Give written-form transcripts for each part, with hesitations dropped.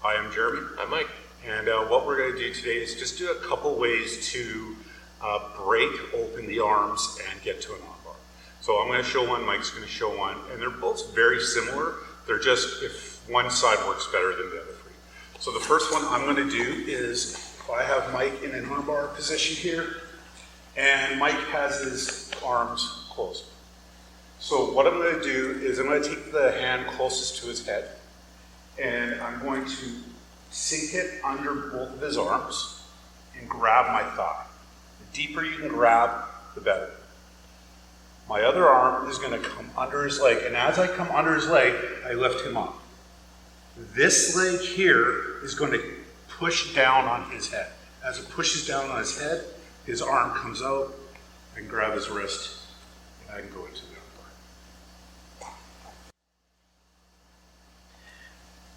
Hi, I'm Jeremy. I'm Mike. And what we're going to do today is just do a couple ways to break open the arms and get to an armbar. So I'm going to show one, Mike's going to show one, and they're both very similar. They're just if one side works better than the other for you. So the first one I'm going to do is I have Mike in an armbar position here, and Mike has his arms closed. So what I'm going to do is I'm going to take the hand closest to his head, and I'm going to sink it under both of his arms and grab my thigh. The deeper you can grab, the better. My other arm is going to come under his leg, and as I come under his leg, I lift him up. This leg here is going to push down on his head. As it pushes down on his head, his arm comes out. I can grab his wrist, and I can go into the armbar.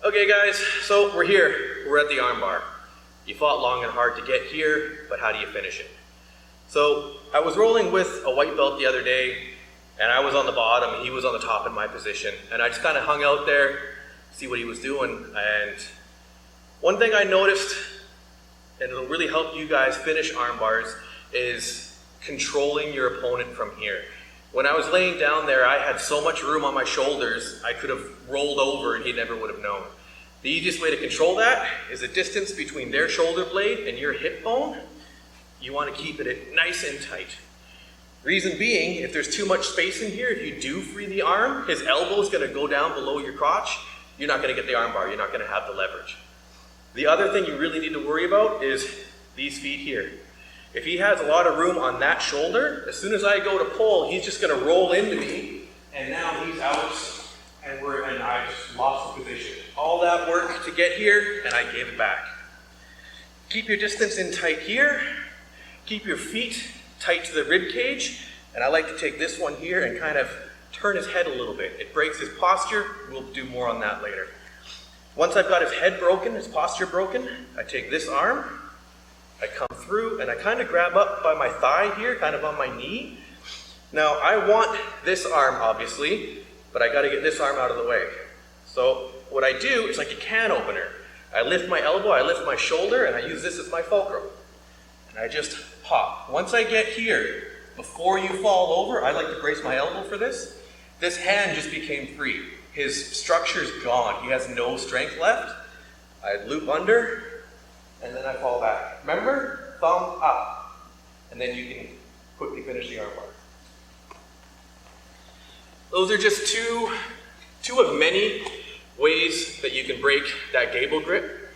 Okay guys, so we're here. We're at the armbar. You fought long and hard to get here, but how do you finish it? So I was rolling with a white belt the other day, and I was on the bottom and he was on the top in my position, and I just kind of hung out there, see what he was doing. And one thing I noticed, and it'll really help you guys finish arm bars, is controlling your opponent from here. When I was laying down there, I had so much room on my shoulders, I could have rolled over and he never would have known. The easiest way to control that is the distance between their shoulder blade and your hip bone. You want to keep it nice and tight. Reason being, if there's too much space in here, if you do free the arm, his elbow is going to go down below your crotch. You're not going to get the arm bar. You're not going to have the leverage. The other thing you really need to worry about is these feet here. If he has a lot of room on that shoulder, as soon as I go to pull, he's just going to roll into me, and now he's out, and I just lost the position. All that work to get here, and I gave it back. Keep your distance in tight here. Keep your feet tight to the rib cage, and I like to take this one here and kind of turn his head a little bit. It breaks his posture. We'll do more on that later. Once I've got his head broken, his posture broken, I take this arm, I come through, and I kind of grab up by my thigh here, kind of on my knee. Now, I want this arm, obviously, but I got to get this arm out of the way. So what I do is like a can opener. I lift my elbow, I lift my shoulder, and I use this as my fulcrum. And I just pop. Once I get here, before you fall over, I like to brace my elbow for this. This hand just became free. His structure's gone. He has no strength left. I loop under, and then I fall back. Remember? Thumb up. And then you can quickly finish the armbar. Those are just two of many ways that you can break that gable grip.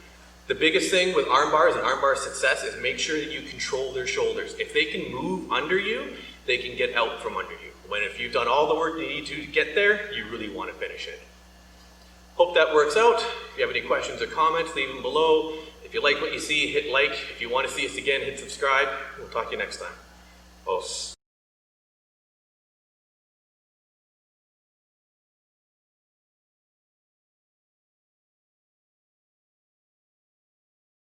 The biggest thing with arm bars and arm bar success is make sure that you control their shoulders. If they can move under you, they can get out from under you. When if you've done all the work you need to get there, you really want to finish it. Hope that works out. If you have any questions or comments, leave them below. If you like what you see, hit like. If you want to see us again, hit subscribe. We'll talk to you next time. Os.